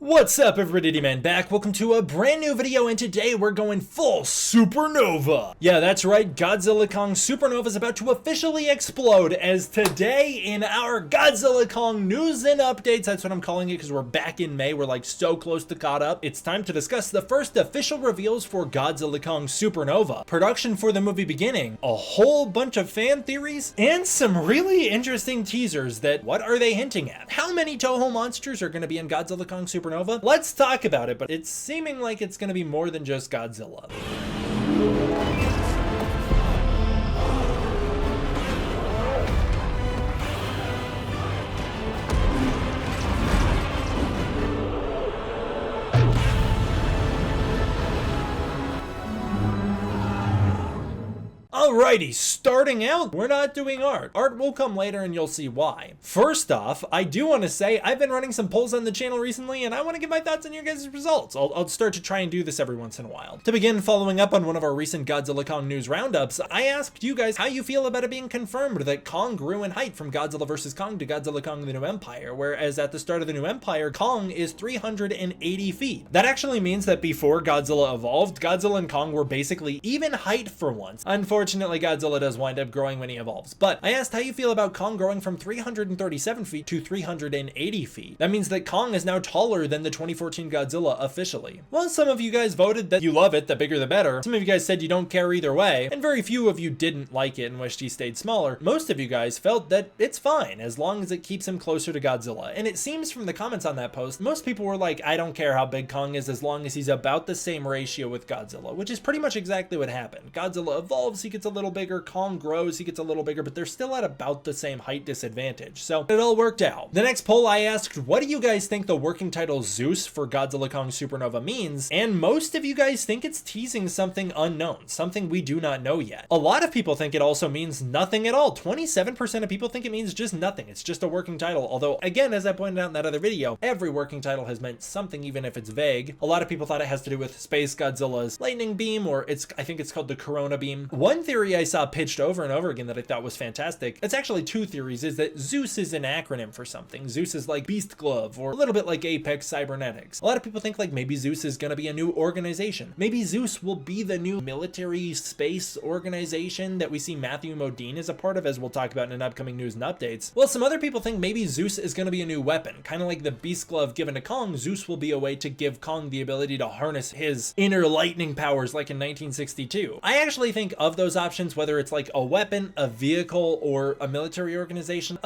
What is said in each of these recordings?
What's up everybody, D-Man back. Welcome to a brand new video, and today we're going full Supernova. Yeah, that's right, Godzilla Kong Supernova is about to officially explode, as today in our Godzilla Kong news and updates, that's what I'm calling it because we're back in May, we're like so close to caught up. It's time to discuss the first official reveals for Godzilla Kong Supernova, production for the movie beginning, a whole bunch of fan theories, and some really interesting teasers that, what are they hinting at? How many Toho monsters are going to be in Godzilla Kong Supernova? Let's talk about it, but it's seeming like it's going to be more than just Godzilla. Alrighty, starting out, we're not doing art. Art will come later and you'll see why. First off, I do want to say I've been running some polls on the channel recently and I want to get my thoughts on your guys' results. I'll start to try and do this every once in a while. To begin, following up on one of our recent Godzilla Kong news roundups, I asked you guys how you feel about it being confirmed that Kong grew in height from Godzilla vs. Kong to Godzilla Kong the New Empire, whereas at the start of the New Empire, Kong is 380 feet. That actually means that before Godzilla evolved, Godzilla and Kong were basically even height for once. Unfortunately, Godzilla does wind up growing when he evolves, but I asked how you feel about Kong growing from 337 feet to 380 feet. That means that Kong is now taller than the 2014 Godzilla officially. Well, some of you guys voted that you love it, the bigger the better. Some of you guys said you don't care either way, and very few of you didn't like it and wished he stayed smaller. Most of you guys felt that it's fine as long as it keeps him closer to Godzilla, and it seems from the comments on that post, most people were like, I don't care how big Kong is as long as he's about the same ratio with Godzilla, which is pretty much exactly what happened. Godzilla evolves, he gets a little bigger, Kong grows, he gets a little bigger, but they're still at about the same height disadvantage, so it all worked out. The next poll I asked, what do you guys think the working title Zeus for Godzilla Kong Supernova means? And most of you guys think it's teasing something unknown, something we do not know yet. A lot of people think it also means nothing at all. 27% of people think it means just nothing. It's just a working title, although again, as I pointed out in that other video, every working title has meant something even if it's vague. A lot of people thought it has to do with Spacegodzilla's lightning beam, or I think it's called the Corona beam. One theory I saw pitched over and over again that I thought was fantastic, it's actually two theories, is that Zeus is an acronym for something. Zeus is like Beast Glove, or a little bit like Apex Cybernetics. A lot of people think like maybe Zeus is going to be a new organization. Maybe Zeus will be the new military space organization that we see Matthew Modine as a part of, as we'll talk about in upcoming news and updates. Well, some other people think maybe Zeus is going to be a new weapon, kind of like the Beast Glove given to Kong. Zeus will be a way to give Kong the ability to harness his inner lightning powers like in 1962. I actually think of those options, whether it's like a weapon, a vehicle, or a military organization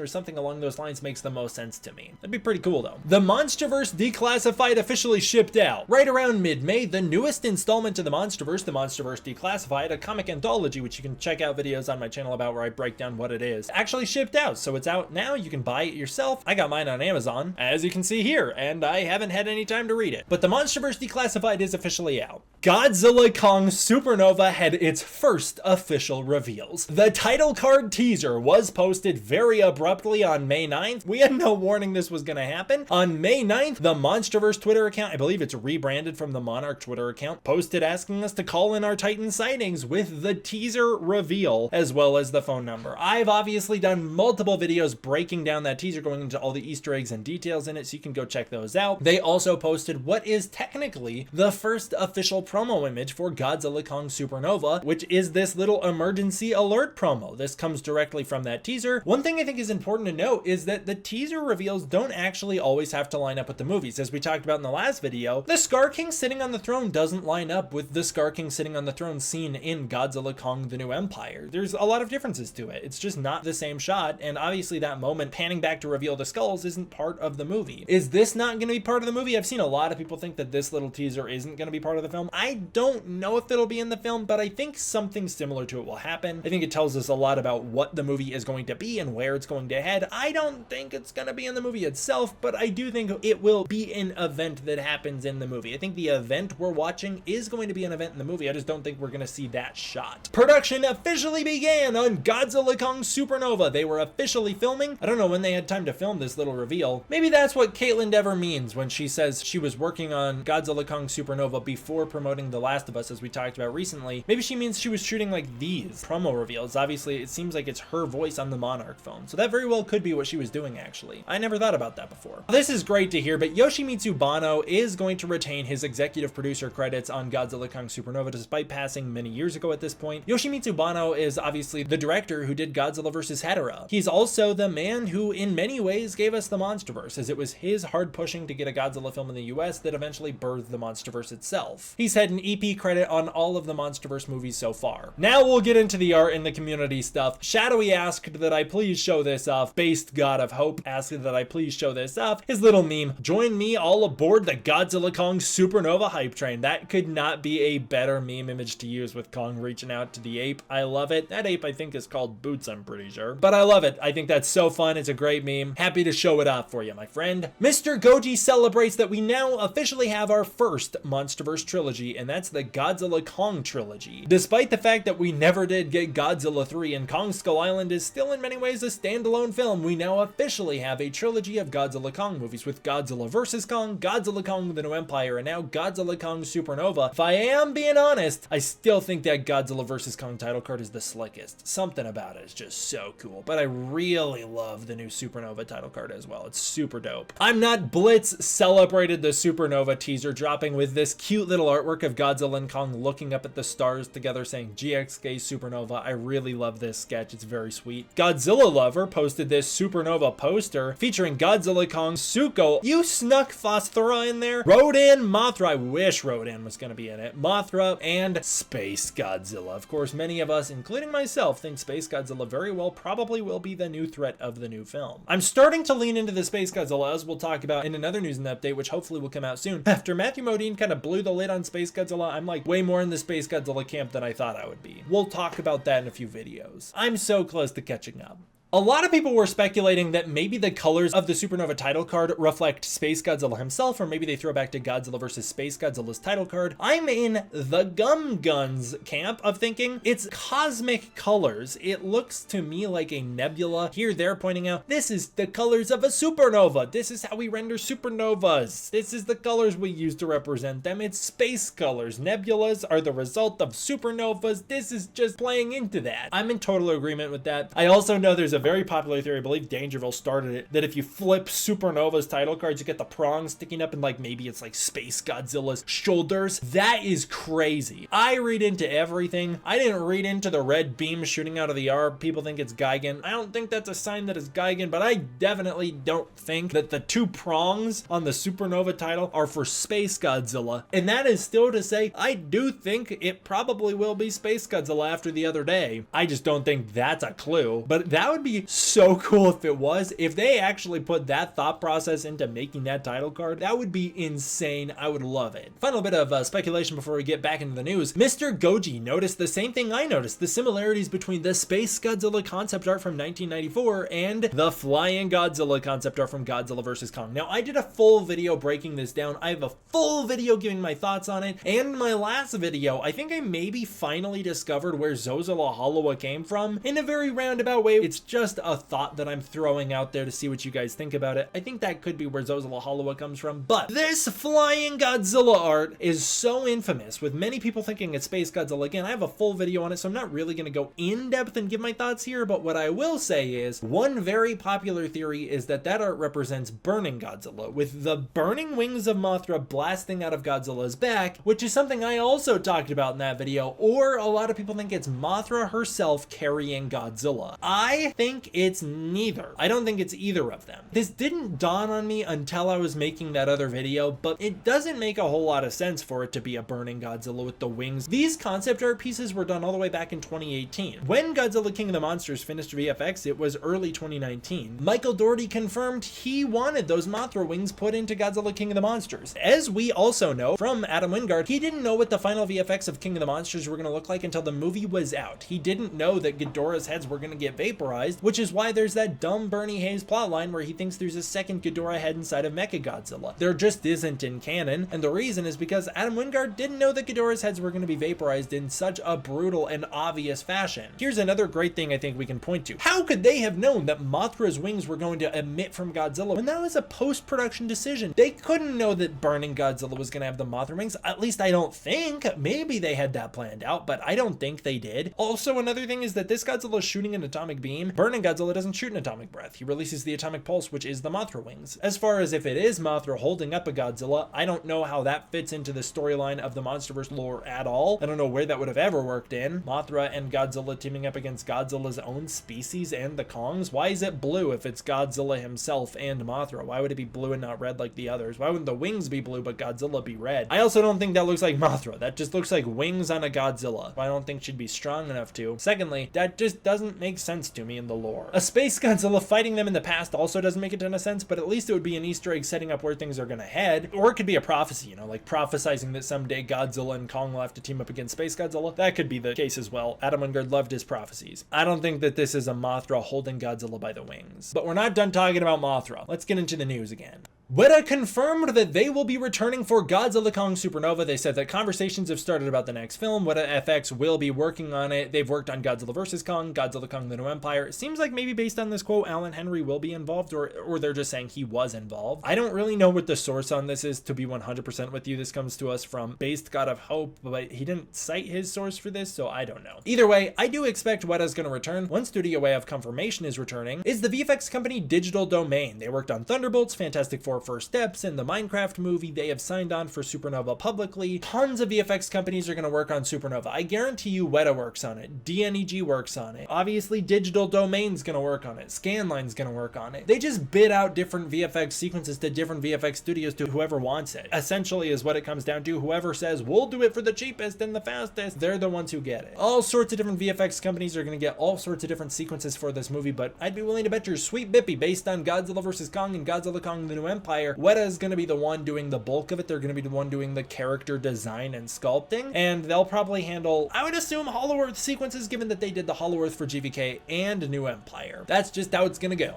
or something along those lines makes the most sense to me. That'd be pretty cool though. The MonsterVerse Declassified officially shipped out. Right around mid-May, the newest installment to the MonsterVerse Declassified, a comic anthology, which you can check out videos on my channel about where I break down what it is, actually shipped out. So it's out now, you can buy it yourself. I got mine on Amazon, as you can see here, and I haven't had any time to read it. But the MonsterVerse Declassified is officially out. Godzilla Kong Supernova had its first official reveals. The title card teaser was posted very abruptly on May 9th. We had no warning this was gonna happen. On May 9th, the MonsterVerse Twitter account, I believe it's rebranded from the Monarch Twitter account, posted asking us to call in our Titan sightings with the teaser reveal, as well as the phone number. I've obviously done multiple videos breaking down that teaser, going into all the Easter eggs and details in it, so you can go check those out. They also posted what is technically the first official promo image for Godzilla Kong Supernova, which is this little emergency alert promo. This comes directly from that teaser. One thing I think is important to note is that the teaser reveals don't actually always have to line up with the movies. As we talked about in the last video, the Scar King sitting on the throne doesn't line up with the Scar King sitting on the throne seen in Godzilla Kong the New Empire. There's a lot of differences to it. It's just not the same shot, and obviously that moment panning back to reveal the skulls isn't part of the movie. Is this not going to be part of the movie? I've seen a lot of people think that this little teaser isn't going to be part of the film. I don't know if it'll be in the film, but I think something similar to it will happen. I think it tells us a lot about what the movie is going to be and where it's going to head. I don't think it's going to be in the movie itself, but I do think it will be an event that happens in the movie. I think the event we're watching is going to be an event in the movie. I just don't think we're going to see that shot. Production officially began on Godzilla Kong Supernova. They were officially filming. I don't know when they had time to film this little reveal. Maybe that's what Caitlin Dever means when she says she was working on Godzilla Kong Supernova before promoting promoting The Last of Us, as we talked about recently. Maybe she means she was shooting like these promo reveals. Obviously, it seems like it's her voice on the Monarch phone, so that very well could be what she was doing, actually. I never thought about that before. This is great to hear, but Yoshimitsu Banno is going to retain his executive producer credits on Godzilla Kong Supernova, despite passing many years ago at this point. Yoshimitsu Banno is obviously the director who did Godzilla vs. Hedorah. He's also the man who, in many ways, gave us the MonsterVerse, as it was his hard pushing to get a Godzilla film in the US that eventually birthed the MonsterVerse itself. He's had an EP credit on all of the MonsterVerse movies so far. Now we'll get into the art and the community stuff. Shadowy asked that I please show this off. Based God of Hope asked that I please show this off. His little meme, join me all aboard the Godzilla Kong Supernova hype train. That could not be a better meme image to use, with Kong reaching out to the ape. I love it. That ape I think is called Boots, I'm pretty sure. But I love it. I think that's so fun. It's a great meme. Happy to show it off for you, my friend. Mr. Goji celebrates that we now officially have our first MonsterVerse trilogy, and that's the Godzilla Kong trilogy. Despite the fact that we never did get Godzilla 3 and Kong Skull Island is still in many ways a standalone film, we now officially have a trilogy of Godzilla Kong movies with Godzilla vs. Kong, Godzilla Kong The New Empire, and now Godzilla Kong Supernova. If I am being honest, I still think that Godzilla vs. Kong title card is the slickest. Something about it is just so cool, but I really love the new Supernova title card as well. It's super dope. I'm Not Blitz celebrated the Supernova teaser dropping with this cute little artwork of Godzilla and Kong looking up at the stars together saying GXK Supernova. I really love this sketch. It's very sweet. Godzilla Lover posted this Supernova poster featuring Godzilla Kong, Suko. You snuck Phosphora in there. Rodan, Mothra. I wish Rodan was going to be in it. Mothra and Space Godzilla. Of course, many of us, including myself, think Space Godzilla very well probably will be the new threat of the new film. I'm starting to lean into the Space Godzilla, as we'll talk about in another news and update, which hopefully will come out soon. After Matthew Modine kind of blew the lid on Space Godzilla, I'm like way more in the Space Godzilla camp than I thought I would be. We'll talk about that in a few videos. I'm so close to catching up. A lot of people were speculating that maybe the colors of the Supernova title card reflect Space Godzilla himself, or maybe they throw back to Godzilla vs. Space Godzilla's title card. I'm in the Gum Guns camp of thinking it's cosmic colors. It looks to me like a nebula. Here they're pointing out, this is the colors of a supernova. This is how we render supernovas. This is the colors we use to represent them. It's space colors. Nebulas are the result of supernovas. This is just playing into that. I'm in total agreement with that. I also know there's a very popular theory, I believe Dangerville started it, that if you flip Supernova's title cards, you get the prongs sticking up and like maybe it's like Space Godzilla's shoulders. That is crazy. I read into everything. I didn't read into the red beam shooting out of the arm. People think it's Gigan. I don't think that's a sign that it's Gigan, but I definitely don't think that the two prongs on the Supernova title are for Space Godzilla. And that is still to say, I do think it probably will be Space Godzilla after the other day. I just don't think that's a clue, but that would be so cool if it was. If they actually put that thought process into making that title card, that would be insane. I would love it. Final bit of speculation before we get back into the news. Mr. Goji noticed the same thing I noticed, the similarities between the Space Godzilla concept art from 1994 and the Flying Godzilla concept art from Godzilla vs. Kong. Now, I did a full video breaking this down. I have a full video giving my thoughts on it, and my last video, I think I maybe finally discovered where Zozula Halawa came from in a very roundabout way. It's just a thought that I'm throwing out there to see what you guys think about it. I think that could be where Zozula Halawa comes from, but this Flying Godzilla art is so infamous, with many people thinking it's Space Godzilla. Again, I have a full video on it, so I'm not really going to go in depth and give my thoughts here, but what I will say is, one very popular theory is that that art represents Burning Godzilla, with the burning wings of Mothra blasting out of Godzilla's back, which is something I also talked about in that video, or a lot of people think it's Mothra herself carrying Godzilla. I think it's neither. I don't think it's either of them. This didn't dawn on me until I was making that other video, but it doesn't make a whole lot of sense for it to be a burning Godzilla with the wings. These concept art pieces were done all the way back in 2018. When Godzilla King of the Monsters finished VFX, it was early 2019. Michael Dougherty confirmed he wanted those Mothra wings put into Godzilla King of the Monsters. As we also know from Adam Wingard, he didn't know what the final VFX of King of the Monsters were going to look like until the movie was out. He didn't know that Ghidorah's heads were going to get vaporized confused, which is why there's that dumb Bernie Hayes plotline where he thinks there's a second Ghidorah head inside of Mechagodzilla. There just isn't in canon, and the reason is because Adam Wingard didn't know that Ghidorah's heads were going to be vaporized in such a brutal and obvious fashion. Here's another great thing I think we can point to. How could they have known that Mothra's wings were going to emit from Godzilla when that was a post-production decision? They couldn't know that burning Godzilla was going to have the Mothra wings. At least I don't think. Maybe they had that planned out, but I don't think they did. Also, another thing is that this Godzilla is shooting an atomic beam. Burning Godzilla doesn't shoot an atomic breath. He releases the atomic pulse, which is the Mothra wings. As far as if it is Mothra holding up a Godzilla, I don't know how that fits into the storyline of the MonsterVerse lore at all. I don't know where that would have ever worked in. Mothra and Godzilla teaming up against Godzilla's own species and the Kongs. Why is it blue if it's Godzilla himself and Mothra? Why would it be blue and not red like the others? Why wouldn't the wings be blue but Godzilla be red? I also don't think that looks like Mothra. That just looks like wings on a Godzilla. I don't think she'd be strong enough to. Secondly, that just doesn't make sense to me in the lore. A space Godzilla fighting them in the past also doesn't make a ton of sense, but at least it would be an Easter egg setting up where things are gonna head. Or it could be a prophecy, you know, like prophesizing that someday Godzilla and Kong will have to team up against Space Godzilla. That could be the case as well. Adam Wingard loved his prophecies. I don't think that this is a Mothra holding Godzilla by the wings. But we're not done talking about Mothra. Let's get into the news again. Weta confirmed that they will be returning for Godzilla Kong Supernova. They said that conversations have started about the next film. Weta FX will be working on it. They've worked on Godzilla vs. Kong, Godzilla Kong: The New Empire. It seems like maybe based on this quote, Alan Henry will be involved, or they're just saying he was involved. I don't really know what the source on this is, to be 100% with you. This comes to us from Based God of Hope, but he didn't cite his source for this, so I don't know. Either way, I do expect Weta's going to return. One studio way of confirmation is returning is the VFX company Digital Domain. They worked on Thunderbolts, Fantastic Four: First Steps, and the Minecraft movie. They have signed on for Supernova publicly. Tons of VFX companies are going to work on Supernova. I guarantee you Weta works on it. DNEG works on it. Obviously Digital Domain's going to work on it. Scanline's going to work on it. They just bid out different VFX sequences to different VFX studios to whoever wants it. Essentially is what it comes down to. Whoever says we'll do it for the cheapest and the fastest, they're the ones who get it. All sorts of different VFX companies are going to get all sorts of different sequences for this movie, but I'd be willing to bet your sweet bippy based on Godzilla vs. Kong and Godzilla Kong: The New Empire, Weta is going to be the one doing the bulk of it. They're going to be the one doing the character design and sculpting, and they'll probably handle, I would assume, Hollow Earth sequences, given that they did the Hollow Earth for GVK and New Empire. That's just how it's going to go.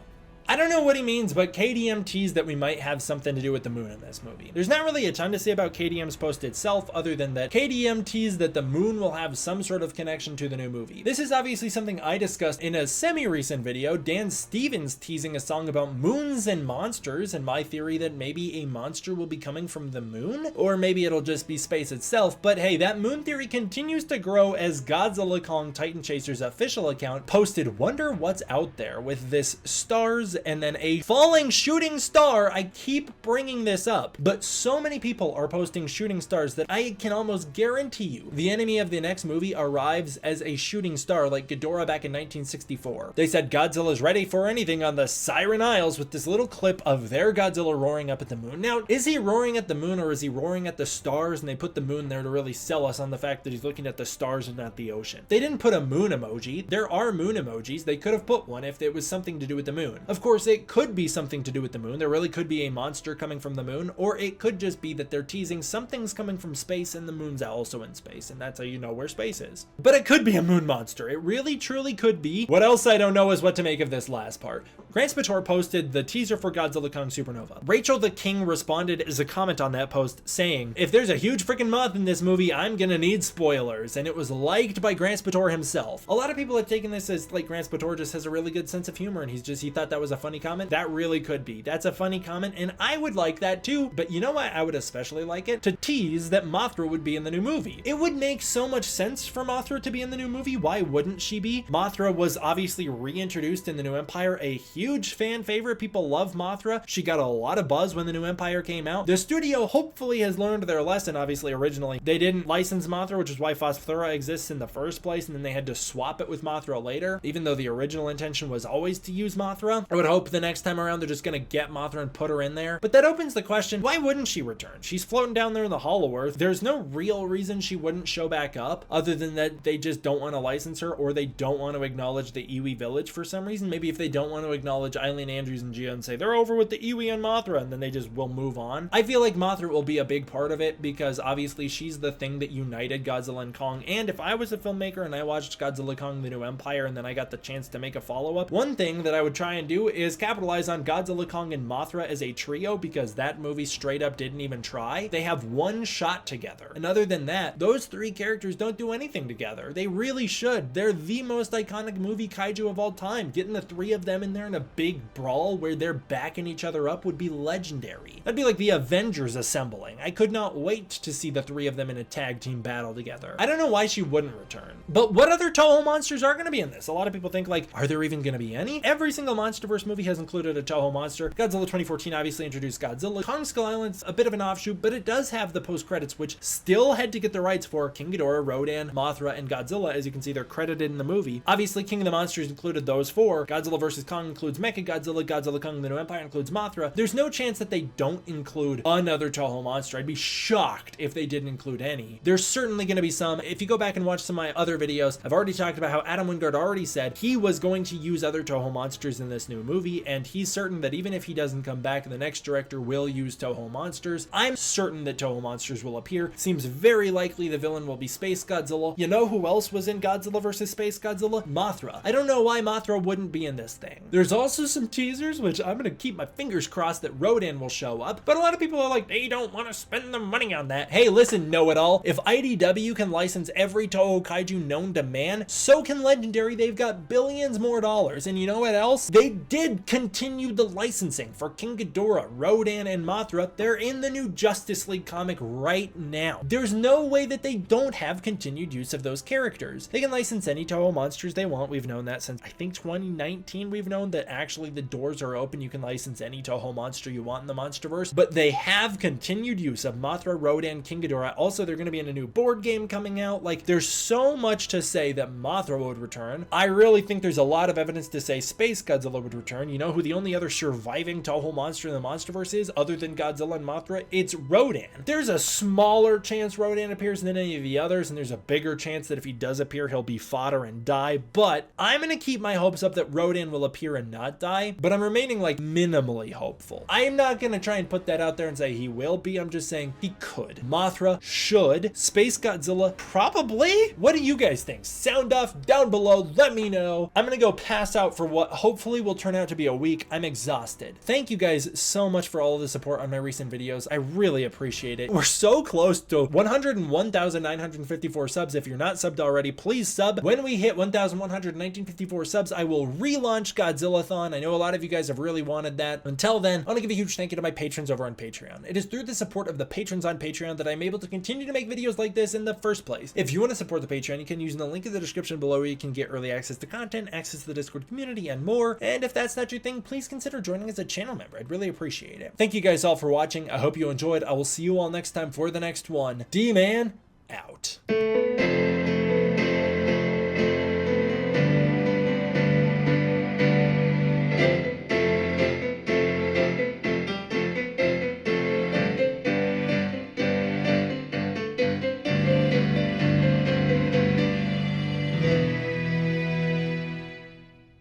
I don't know what he means, but KDM teased that we might have something to do with the moon in this movie. There's not really a ton to say about KDM's post itself, other than that KDM teased that the moon will have some sort of connection to the new movie. This is obviously something I discussed in a semi-recent video, Dan Stevens teasing a song about moons and monsters, and my theory that maybe a monster will be coming from the moon, or maybe it'll just be space itself. But hey, that moon theory continues to grow as Godzilla Kong Titan Chaser's official account posted "Wonder what's out there" with this stars and then a falling shooting star. I keep bringing this up, but so many people are posting shooting stars that I can almost guarantee you the enemy of the next movie arrives as a shooting star like Ghidorah back in 1964. They said Godzilla's ready for anything on the Siren Isles with this little clip of their Godzilla roaring up at the moon. Now, is he roaring at the moon or is he roaring at the stars, and they put the moon there to really sell us on the fact that he's looking at the stars and not the ocean? They didn't put a moon emoji. There are moon emojis. They could have put one if it was something to do with the moon. Of course, it could be something to do with the moon. There really could be a monster coming from the moon, or it could just be that they're teasing something's coming from space and the moon's also in space, and that's how you know where space is. But it could be a moon monster. It really truly could be. What else I don't know is what to make of this last part. Grant Spator posted the teaser for Godzilla Kong Supernova. Rachel the King responded as a comment on that post saying, "If there's a huge freaking moth in this movie, I'm gonna need spoilers," and it was liked by Grant Spator himself. A lot of people have taken this as like Grant Spator just has a really good sense of humor and he thought that was a funny comment. That really could be. That's a funny comment, and I would like that too, but you know what? I would especially like it to tease that Mothra would be in the new movie. It would make so much sense for Mothra to be in the new movie. Why wouldn't she be? Mothra was obviously reintroduced in the New Empire, a huge fan favorite. People love Mothra. She got a lot of buzz when the New Empire came out. The studio hopefully has learned their lesson. Obviously, originally they didn't license Mothra, which is why Phosphora exists in the first place, and then they had to swap it with Mothra later, even though the original intention was always to use Mothra. I would hope the next time around they're just gonna get Mothra and put her in there. But that opens the question, why wouldn't she return? She's floating down there in the Hollow Earth. There's no real reason she wouldn't show back up, other than that they just don't want to license her, or they don't want to acknowledge the Iwi village for some reason. Maybe if they don't want to acknowledge acknowledge Eileen Andrews and Gio and say they're over with the Iwi and Mothra, and then they just will move on. I feel like Mothra will be a big part of it because obviously she's the thing that united Godzilla and Kong. And if I was a filmmaker and I watched Godzilla Kong: The New Empire and then I got the chance to make a follow-up, one thing that I would try and do is capitalize on Godzilla, Kong, and Mothra as a trio, because that movie straight up didn't even try. They have one shot together, and other than that, those three characters don't do anything together. They really should. They're the most iconic movie kaiju of all time. Getting the three of them in there in a big brawl where they're backing each other up would be legendary. That'd be like the Avengers assembling. I could not wait to see the three of them in a tag team battle together. I don't know why she wouldn't return. But what other Toho monsters are going to be in this? A lot of people think like, are there even going to be any? Every single MonsterVerse movie has included a Toho monster. Godzilla 2014 obviously introduced Godzilla. Kong Skull Island's a bit of an offshoot, but it does have the post-credits, which still had to get the rights for King Ghidorah, Rodan, Mothra, and Godzilla. As you can see, they're credited in the movie. Obviously, King of the Monsters included those four. Godzilla vs. Kong includes Mechagodzilla. Godzilla Kong: The New Empire includes Mothra. There's no chance that they don't include another Toho monster. I'd be shocked if they didn't include any. There's certainly going to be some. If you go back and watch some of my other videos, I've already talked about how Adam Wingard already said he was going to use other Toho monsters in this new movie, and he's certain that even if he doesn't come back, the next director will use Toho monsters. I'm certain that Toho monsters will appear. Seems very likely the villain will be Spacegodzilla. You know who else was in Godzilla vs. Spacegodzilla? Mothra. I don't know why Mothra wouldn't be in this thing. There's also some teasers, which I'm going to keep my fingers crossed that Rodan will show up, but a lot of people are like, they don't want to spend the money on that. Hey, listen, know-it-all. If IDW can license every Toho Kaiju known to man, so can Legendary. They've got billions more dollars. And you know what else? They did continue the licensing for King Ghidorah, Rodan, and Mothra. They're in the new Justice League comic right now. There's no way that they don't have continued use of those characters. They can license any Toho monsters they want. We've known that since, I think, 2019. We've known that actually the doors are open. You can license any Toho monster you want in the MonsterVerse, but they have continued use of Mothra, Rodan, King Ghidorah. Also, they're going to be in a new board game coming out. Like, there's so much to say that Mothra would return. I really think there's a lot of evidence to say Spacegodzilla would return. You know who the only other surviving Toho monster in the MonsterVerse is, other than Godzilla and Mothra? It's Rodan. There's a smaller chance Rodan appears than any of the others, and there's a bigger chance that if he does appear, he'll be fodder and die. But I'm going to keep my hopes up that Rodan will appear and not die, but I'm remaining like minimally hopeful. I'm not going to try and put that out there and say he will be. I'm just saying he could. Mothra should. Spacegodzilla probably. What do you guys think? Sound off down below. Let me know. I'm going to go pass out for what hopefully will turn out to be a week. I'm exhausted. Thank you guys so much for all of the support on my recent videos. I really appreciate it. We're so close to 101,954 subs. If you're not subbed already, please sub. When we hit 1,119.54 subs, I will relaunch Godzillathon. I know a lot of you guys have really wanted that. Until then, I want to give a huge thank you to my patrons over on Patreon. It is through the support of the patrons on Patreon that I'm able to continue to make videos like this in the first place. If you want to support the Patreon, you can use the link in the description below where you can get early access to content, access to the Discord community, and more. And if that's not your thing, please consider joining as a channel member. I'd really appreciate it. Thank you guys all for watching. I hope you enjoyed. I will see you all next time for the next one. D-Man out.